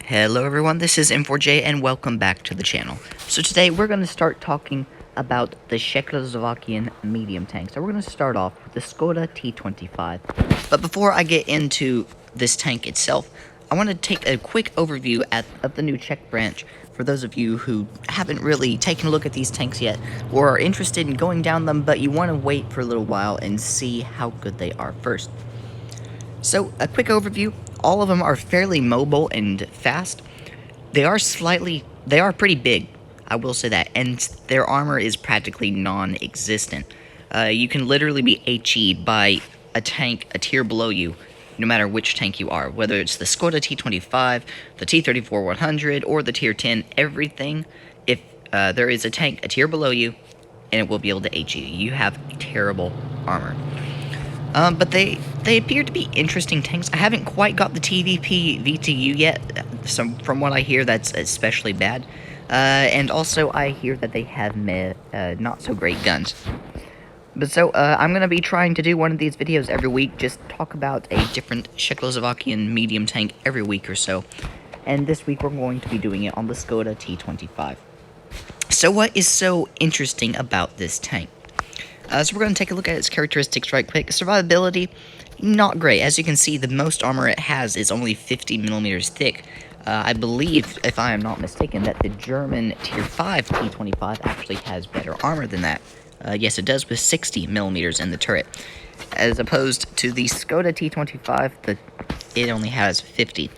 Hello everyone, this is M4J and welcome back to the channel. So today we're going to start talking about the Czechoslovakian medium tank. So we're going to start off with the Škoda T25. But before I get into this tank itself, I want to take a quick overview of the new Czech branch for those of you who haven't really taken a look at these tanks yet or are interested in going down them, but you want to wait for a little while and see how good they are first. So, a quick overview. All of them are fairly mobile and fast. They are pretty big, I will say that, and their armor is practically non-existent. You can literally be HE'd by a tank a tier below you, no matter which tank you are. Whether it's the Škoda T25, the T34-100, or the tier 10, everything, if there is a tank a tier below you, and it will be able to HE you. You have terrible armor. But they appear to be interesting tanks. I haven't quite got the TVP VTU yet, so from what I hear, that's especially bad. And also, I hear that they have not so great guns. But so, I'm going to be trying to do one of these videos every week, just talk about a different Czechoslovakian medium tank every week or so. And this week, we're going to be doing it on the Škoda T25. So what is so interesting about this tank? So we're going to take a look at its characteristics right quick. Survivability, not great. As you can see, the most armor it has is only 50 millimeters thick. I believe, if I am not mistaken, that the German Tier 5 T25 actually has better armor than that. Yes, it does, with 60 millimeters in the turret. As opposed to the Škoda T25, it only has 50.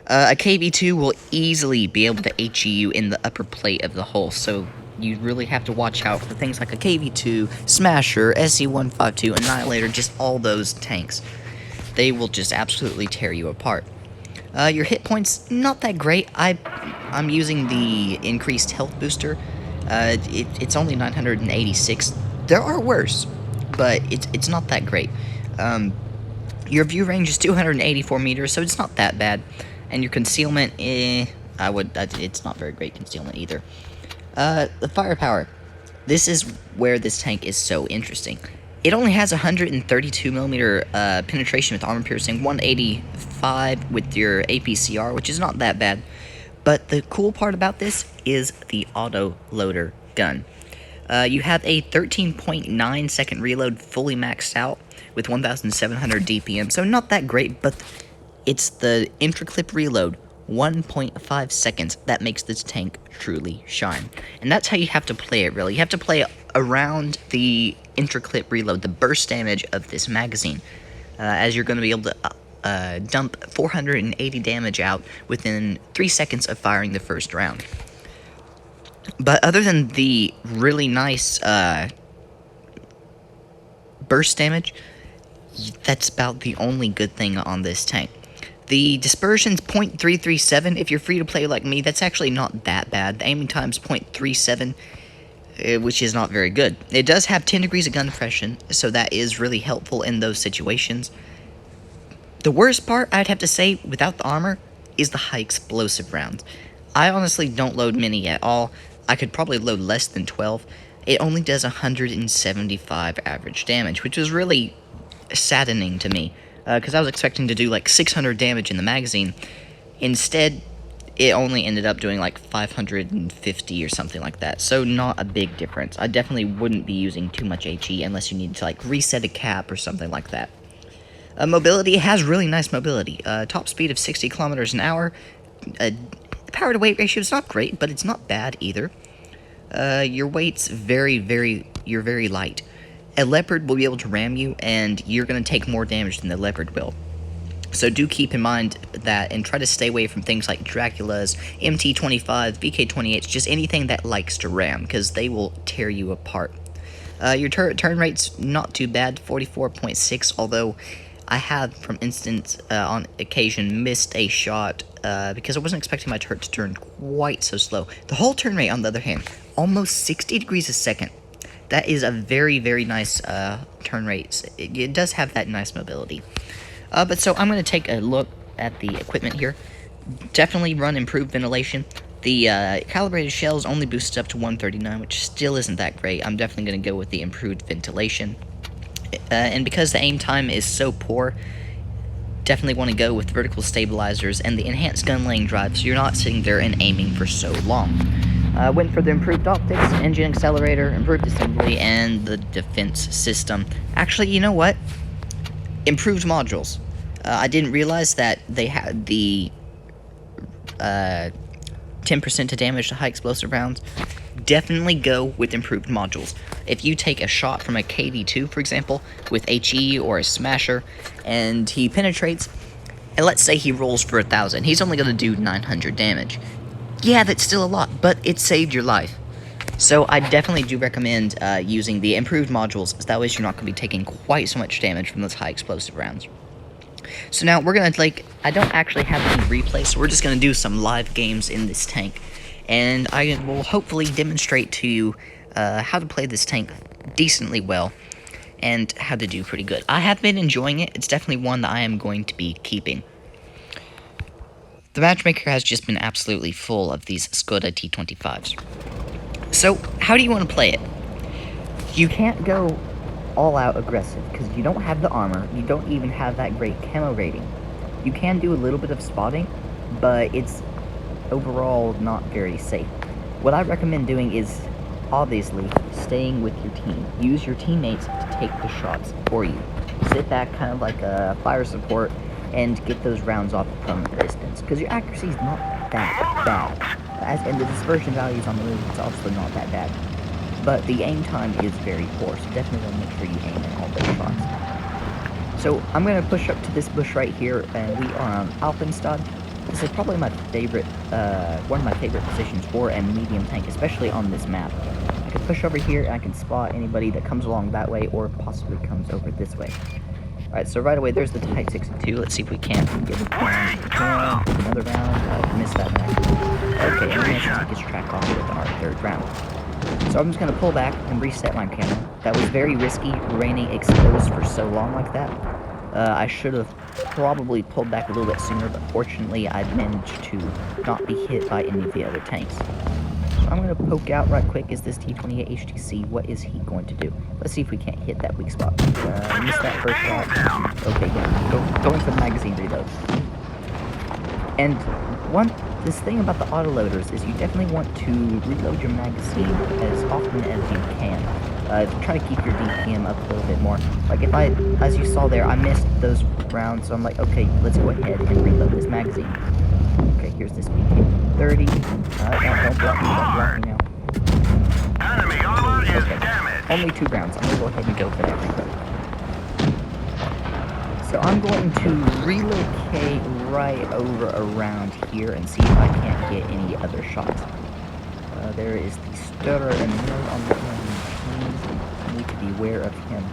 A KV-2 will easily be able to HE you in the upper plate of the hull, so you really have to watch out for things like a KV-2, Smasher, SC-152, Annihilator, just all those tanks. They will just absolutely tear you apart. Your hit points, not that great. I'm using the increased health booster. It's only 986. There are worse, but it's not that great. Your view range is 284 meters, so it's not that bad. And your concealment, it's not very great concealment either. The firepower. This is where this tank is so interesting. It only has 132 millimeter penetration with armor piercing, 185 with your APCR, which is not that bad. But the cool part about this is the auto loader gun. You have a 13.9 second reload fully maxed out with 1,700 DPM, so not that great, but it's the intra-clip reload. 1.5 seconds, that makes this tank truly shine. And that's how you have to play it, really. You have to play around the intra-clip reload, the burst damage of this magazine, as you're going to be able to dump 480 damage out within 3 seconds of firing the first round. But other than the really nice burst damage, that's about the only good thing on this tank. The dispersion's 0.337. If you're free to play like me, that's actually not that bad. The aiming time's 0.37, which is not very good. It does have 10 degrees of gun depression, so that is really helpful in those situations. The worst part, I'd have to say, without the armor, is the high explosive rounds. I honestly don't load many at all. I could probably load less than 12. It only does 175 average damage, which is really saddening to me. Because I was expecting to do like 600 damage in the magazine. Instead, it only ended up doing like 550 or something like that. So not a big difference. I definitely wouldn't be using too much HE unless you need to like reset a cap or something like that. Mobility has really nice mobility. Top speed of 60 kilometers an hour. Power to weight ratio is not great, but it's not bad either. Your weight's you're very light. A Leopard will be able to ram you, and you're going to take more damage than the Leopard will. So do keep in mind that, and try to stay away from things like Draculas, MT25, VK28s, just anything that likes to ram, because they will tear you apart. Your turn rate's not too bad, 44.6, although I have, from instance, on occasion, missed a shot, because I wasn't expecting my turret to turn quite so slow. The whole turn rate, on the other hand, almost 60 degrees a second. That is a very, very nice turn rate. It does have that nice mobility. But so I'm going to take a look at the equipment here. Definitely run improved ventilation. The calibrated shells only boosted up to 139, which still isn't that great. I'm definitely going to go with the improved ventilation. And because the aim time is so poor, definitely want to go with vertical stabilizers and the enhanced gun laying drive, so you're not sitting there and aiming for so long. Went for the improved optics, engine accelerator, improved assembly, and the defense system. Actually, you know what? Improved modules. I didn't realize that they had the 10% to damage to high explosive rounds. Definitely go with improved modules. If you take a shot from a KD2, for example, with HE or a smasher, and he penetrates, and let's say he rolls for 1,000, he's only going to do 900 damage. Yeah, that's still a lot, but it saved your life. So I definitely do recommend using the improved modules, so that way you're not going to be taking quite so much damage from those high explosive rounds. So now we're going to, I don't actually have any replays, so we're just going to do some live games in this tank. And I will hopefully demonstrate to you how to play this tank decently well, and how to do pretty good. I have been enjoying it. It's definitely one that I am going to be keeping. The matchmaker has just been absolutely full of these Škoda T25s. So, how do you want to play it? You can't go all-out aggressive, because you don't have the armor, you don't even have that great camo rating. You can do a little bit of spotting, but it's overall not very safe. What I recommend doing is, obviously, staying with your team. Use your teammates to take the shots for you. Sit back kind of like a fire support, and get those rounds off from a distance, because your accuracy is not that bad. And the dispersion values on the move is also not that bad. But the aim time is very poor, so definitely want to make sure you aim in all those shots. So I'm going to push up to this bush right here, and we are on Alpenstad. This is probably my favorite, one of my favorite positions for a medium tank, especially on this map. I can push over here, and I can spot anybody that comes along that way, or possibly comes over this way. Alright, so right away, there's the Type 62. Let's see if we can't get it. Another round. I missed that one. Okay, and we managed to take his track off with our third round. So I'm just going to pull back and reset my camera. That was very risky, remaining exposed for so long like that. I should have probably pulled back a little bit sooner, but fortunately I managed to not be hit by any of the other tanks. So I'm going to poke out right quick. Is this T28 HTC? What is he going to do? Let's see if we can't hit that weak spot. Missed that first shot. Okay, yeah. Going for the magazine reload. And this thing about the autoloaders is you definitely want to reload your magazine as often as you can. Try to keep your DPM up a little bit more. Like if as you saw there, I missed those rounds, so I'm like, okay, let's go ahead and reload this magazine. Okay, here's this BK 30. Don't block me now. Enemy armor is damaged. Only 2 rounds. I'm gonna go ahead and go for that reload. So I'm going to relocate right over around here and see if I can't get any other shots. There is the stutter and mill on the team. I need to be aware of him.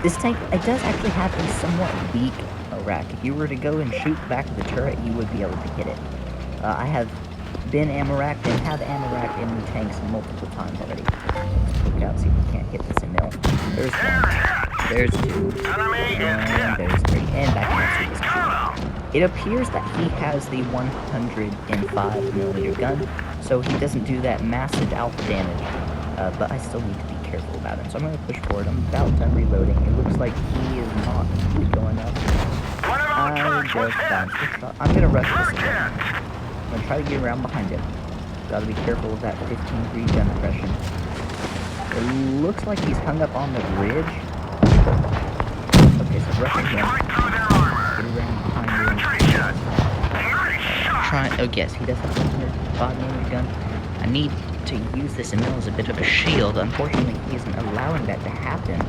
This tank, it does actually have a somewhat weak rack. If you were to go and shoot back of the turret, you would be able to hit it. I have been ammo racked and have ammo racked in the tanks multiple times already. Let's look out, see if we can't hit this in mill. There's 1. There's 2. And there's 3. And back next to this 2. It appears that he has the 105mm gun, so he doesn't do that massive alpha damage, but I still need to be careful about him. So I'm going to push forward. I'm about done reloading. It looks like he is not really going up. I just bounced the shot. I'm going to rush this again. I'm going to try to get around behind him. Gotta be careful of that 15-degree gun depression. It looks like he's hung up on the ridge. Okay, so rushing him. Get around behind him. Oh yes, he does have a 105mm gun. I need to use this mill as a bit of a shield. Unfortunately, he isn't allowing that to happen.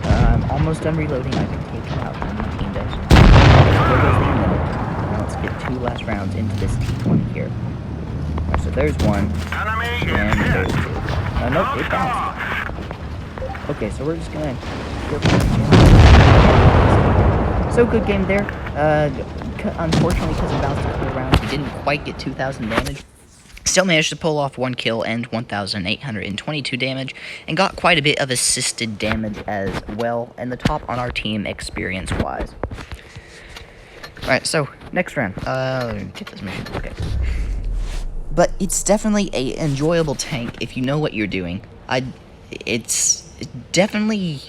I'm almost done reloading. I can take him out when my team does. There goes the mill. Now let's get 2 last rounds into this T20 here. Right, so there's 1. And there's 2. Nope, it bounced. Okay, so we're just gonna go for it. So good game there. Unfortunately, because it bounced a couple rounds, he didn't quite get 2,000 damage. Still managed to pull off 1 kill and 1,822 damage, and got quite a bit of assisted damage as well, and the top on our team experience-wise. Alright, so, next round. Get this mission. Okay. But it's definitely an enjoyable tank if you know what you're doing. It's definitely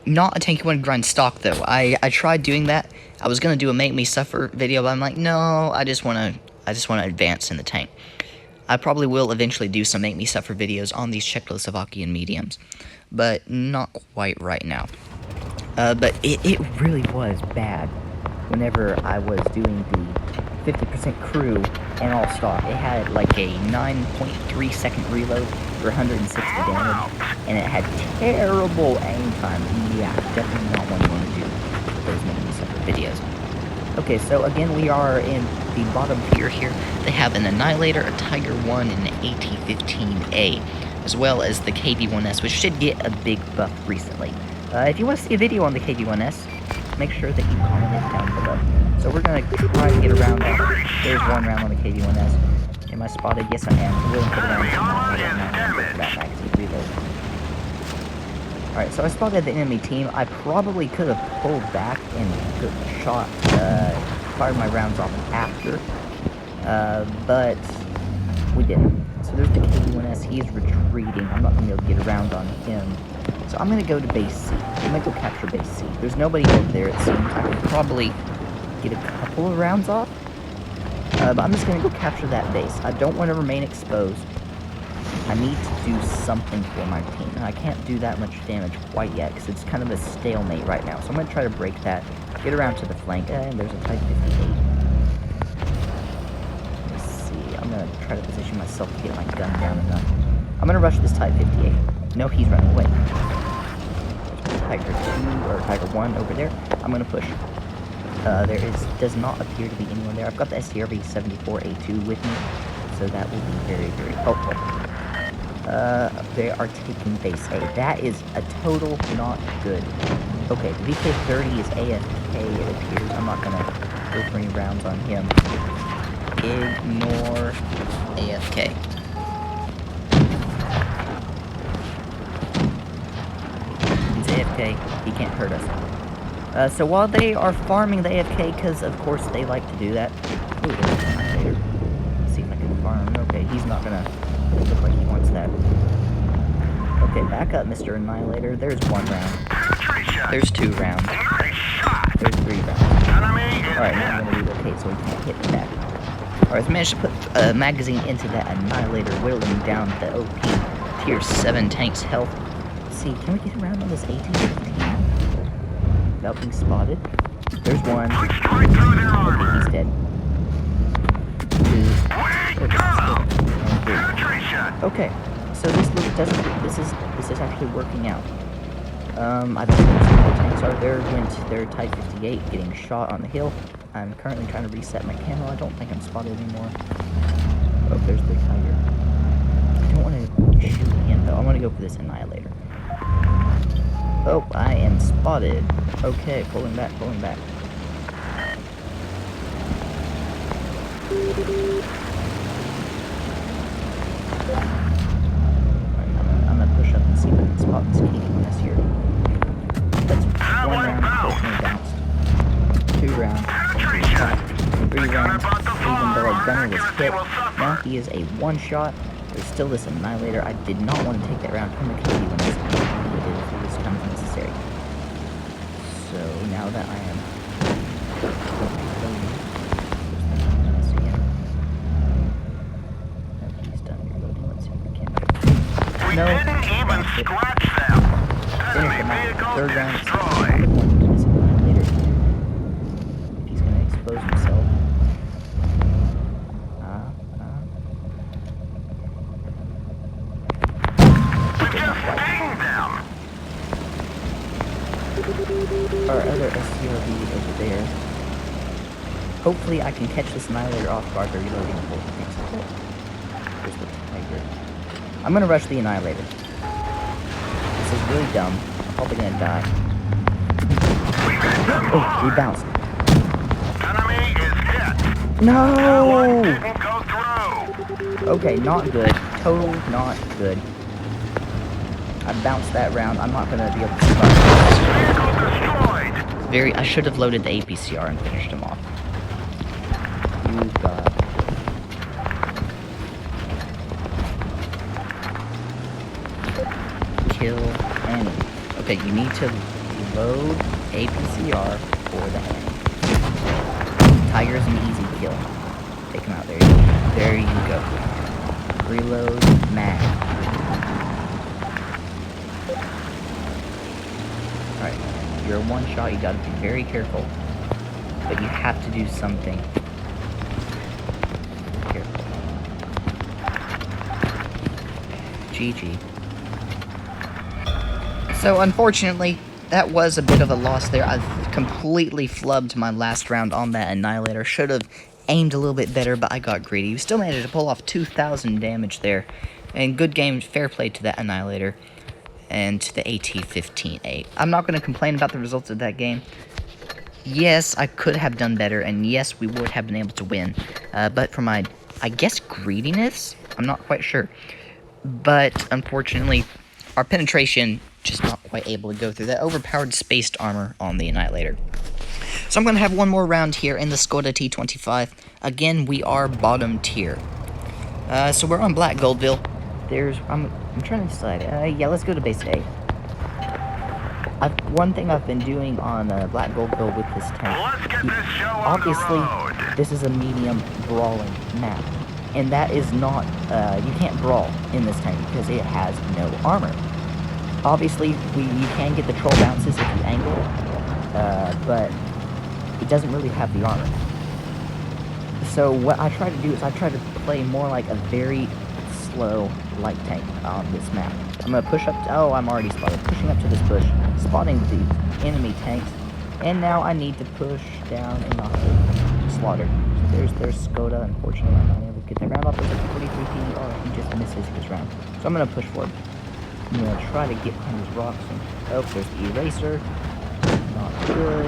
not a tanky one grind stock though. I tried doing that. I was gonna do a make me suffer video, but I'm like, no, I just wanna advance in the tank. I probably will eventually do some make me suffer videos on these Czechoslovakian mediums, but not quite right now. But it really was bad whenever I was doing the 50% crew and all stock. It had like a 9.3 second reload for 160 damage, and it had terrible aim time. Yeah, definitely not one you want to do with those make me suffer videos. Okay, so again, we are in the bottom tier here. They have an Annihilator, a Tiger 1, and an AT-15A, as well as the KV-1S, which should get a big buff recently. If you want to see a video on the KV-1S, make sure that you comment it down below. So we're going to try to get around that. There's one round on the KV-1S. Am I spotted? Yes, I am. We'll put around that magazine reload. Alright, so I spotted the enemy team. I probably could have pulled back and fired my rounds off after, but we didn't. So there's the KV-1S. He's retreating. I'm not going to be able to get around on him. So I'm going to go to base C. I'm going to go capture base C. There's nobody over there, it seems. I could probably get a couple of rounds off, but I'm just going to go capture that base. I don't want to remain exposed. I need to do something for my team, and I can't do that much damage quite yet, because it's kind of a stalemate right now. So I'm going to try to break that, get around to the flank, and there's a Type 58. Let's see, I'm going to try to position myself to get my gun down enough. I'm going to rush this Type 58. No, he's running away. There's Tiger 2, or Tiger 1 over there. I'm going to push. Does not appear to be anyone there. I've got the STRV-74A2 with me, so that will be very, very helpful. They are taking base A. That is a total not good. Okay, the VK-30 is AFK, it appears. I'm not gonna go for any rounds on him. Ignore AFK. He's AFK. He can't hurt us. So while they are farming the AFK, because of course they like to do that. Ooh, let's see if I can farm. Okay, he's not gonna look like he wants that. Okay, back up, Mr. Annihilator. There's one round. There's 2 rounds. There's 3 rounds. Alright, now I'm gonna relocate so he can't hit me back. Alright, so I managed to put a magazine into that Annihilator, whittling down the OP tier 7 tank's health. Let's see, can we get around on this AT-15? Without being spotted. There's one. Okay, he's dead. 2. And 3. Okay, so this is actually working out. I don't know what the tanks are. There went their Type 58 getting shot on the hill. I'm currently trying to reset my camo. I don't think I'm spotted anymore. Oh, there's the Tiger. I don't want to shoot him though. I want to go for this Annihilator. Oh, I am spotted. Okay, pulling back, pulling back. I'm gonna push up and see if I can spot this KV-1S here. That's 1 round, unfortunately bounced. 2 rounds, 3 rounds, even though our gunner was hit. Now he is a 1-shot. There's still this Annihilator. I did not want to take that round from the KV-1S. It was kind of necessary. So now that I am... No. Didn't even scratch them. Finish him out. 3rd round. Later. If he's gonna expose himself. Our other SCRV over there. Hopefully I can catch this Annihilator off guard by reloading the whole thing. There's the Tiger. I'm gonna rush the Annihilator. This is really dumb. I'm probably gonna die. Oh, he bounced. Enemy is hit. No! Didn't go through. Okay, not good. Total not good. I bounced that round. I'm not gonna be able to survive. Vehicle destroyed. I should have loaded the APCR and finished him off. You got... Kill enemy. Okay, you need to Load APCR for the hand. Tiger's an easy kill. Take him out. There you go. There you go. Reload mag. Alright, you're one shot, you gotta be very careful. But you have to do something. Careful. GG. So unfortunately, that was a bit of a loss there. I've completely flubbed my last round on that Annihilator. Should have aimed a little bit better, but I got greedy. We still managed to pull off 2,000 damage there. And good game, fair play to that Annihilator. And to the AT-15A. I'm not going to complain about the results of that game. Yes, I could have done better, and yes, we would have been able to win. But for my, I guess, greediness? I'm not quite sure. But, unfortunately, our penetration just not quite able to go through that overpowered spaced armor on the Annihilator. So I'm going to have one more round here in the Škoda T25. Again, we are bottom tier. So we're on Black Goldville. I'm trying to decide. Yeah, let's go to base A. One thing I've been doing on Black Goldville with this tank, obviously, this is a medium brawling map. And that is not, you can't brawl in this tank because it has no armor. Obviously, you can get the troll bounces if you angle, but it doesn't really have the armor. So what I try to do is I try to play more like a very slow light tank on this map. I'm going to push up to, oh, I'm already spotted. Pushing up to this bush, spotting the enemy tanks, and now I need to push down and not slaughter. So there's Škoda. Unfortunately, I'm not able to get that round off. There's a 43 PER. He just misses this round. So I'm going to push forward. I'm going to try to get behind these rocks. And, oh, there's the eraser. Not good.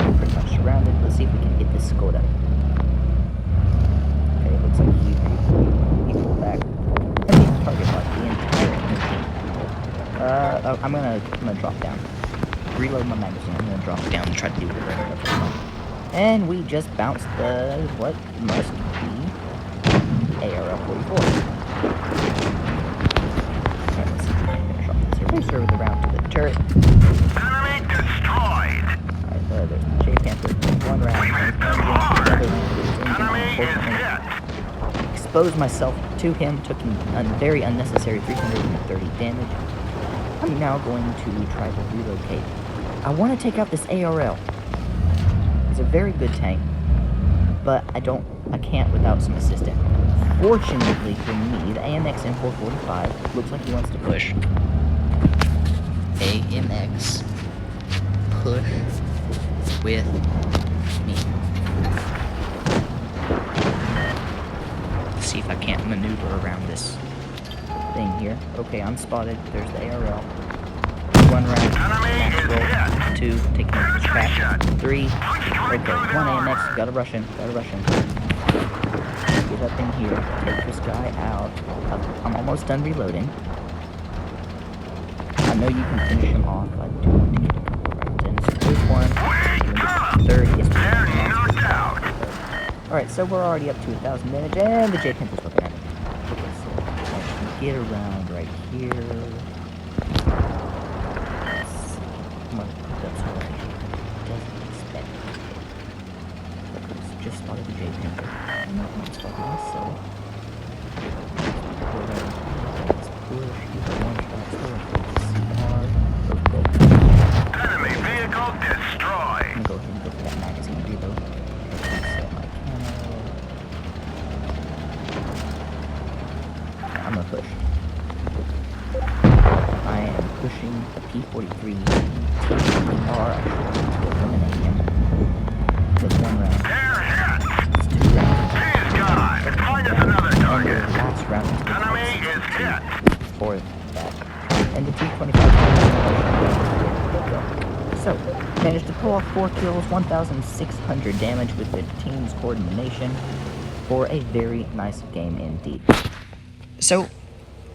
I'm pretty much surrounded. Let's see if we can get this Škoda. Okay, it looks like he pulled back. And he target locked the entire team. I'm gonna drop down. Reload my magazine. I'm gonna drop down and try to do the rest. And we just bounced the what must be ARL-44. Alright, let's see if we can finish off this eraser with the round to the turret. Enemy destroyed. Alright, there's the J-Panther. One round. Enemy is hit. Exposed myself to him, took him a very unnecessary 330 damage. I'm now going to try to relocate. I want to take out this ARL. It's a very good tank, but I can't without some assistance. Fortunately for me, the AMX M445 looks like he wants to push. AMX push with me. See if I can't maneuver around this thing here. Okay, I'm spotted. There's the ARL. One round. Max roll. Two. Taking the track. Three. Okay. One AMX. Gotta rush him. Get up in here. Take this guy out. I'm almost done reloading. I know you can finish him off. I do want to get a couple rounds in. So there's one. Third. Yes, alright, so we're already up to 1,000 damage, and the J-Panther's looking at me. Okay, so I can get around right here. Let's see. I'm gonna put that so that he doesn't expect me. Let's just spotted the J-Panther. I'm not spotted myself. Let's push. He's a one-shot still. Enemy vehicle destroyed. I'm gonna go ahead and go for that magazine reload. I'm gonna push. I am pushing the P-43 TR. Actually, to eliminate him. With one round. It's two rounds. He's gone. Find us another target. And the last round Enemy is hit. for that. And the T25. So, managed to pull off 4 kills, 1,600 damage with the team's coordination for a very nice game indeed. So,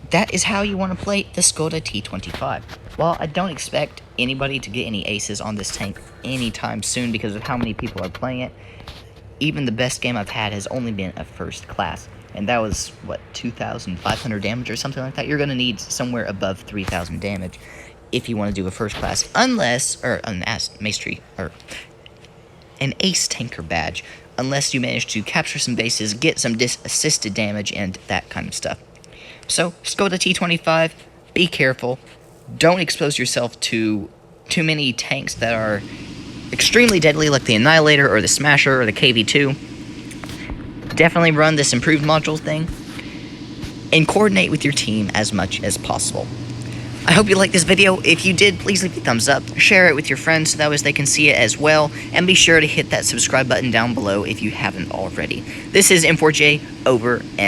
that is how you want to play the Škoda T25. While I don't expect anybody to get any aces on this tank anytime soon because of how many people are playing it, even the best game I've had has only been a first class. And that was, what, 2,500 damage or something like that? You're going to need somewhere above 3,000 damage if you want to do a first class, unless, or an mastery, or an ace tanker badge, unless you manage to capture some bases, get some assisted damage, and that kind of stuff. So, Škoda T25, be careful. Don't expose yourself to too many tanks that are extremely deadly, like the Annihilator, or the Smasher, or the KV-2. Definitely run this improved module thing, and coordinate with your team as much as possible. I hope you liked this video. If you did, please leave a thumbs up, share it with your friends so that way they can see it as well, and be sure to hit that subscribe button down below if you haven't already. This is M4J, over and